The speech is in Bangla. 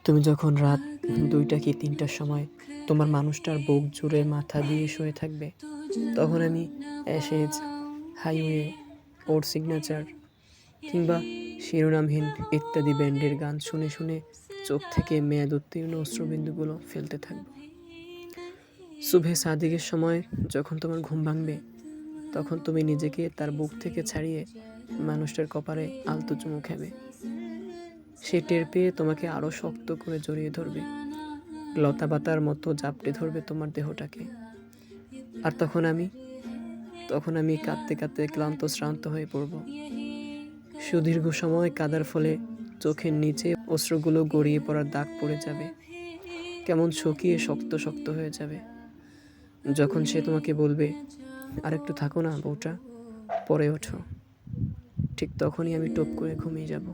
তুমি যখন রাত ২টা কি ৩টার সময় তোমার মানুষটার বুক জুড়ে মাথা দিয়ে শুয়ে থাকবে, তখন আমি অ্যাশেজ, হাইওয়ে, ওর সিগনেচার কিংবা শিরোনামহীন ইত্যাদি ব্যান্ডের গান শুনে শুনে চোখ থেকে মেয়াদ উত্তীর্ণ অশ্রুবিন্দুগুলো ফেলতে থাকব। সুবহে সাদিকের সময় যখন তোমার ঘুম ভাঙবে, তখন তুমি নিজেকে তার বুক থেকে ছাড়িয়ে মানুষটার কপালে আলতো চুমু খাবে। সে টের পেয়ে তোমাকে আরও শক্ত করে জড়িয়ে ধরবে, লতাপাতার মতো জাপটে ধরবে তোমার দেহটাকে। আর তখন আমি কাঁদতে কাঁদতে ক্লান্ত শ্রান্ত হয়ে পড়ব। সুদীর্ঘ সময় কাদার ফলে চোখের নিচে অশ্রুগুলো গড়িয়ে পড়ার দাগ পড়ে যাবে, কেমন শুকিয়ে শক্ত শক্ত হয়ে যাবে। যখন সে তোমাকে বলবে, আর একটু থাকো না বউটা, পরে ওঠো, ঠিক তখনই আমি টপ করে ঘুমিয়ে যাব।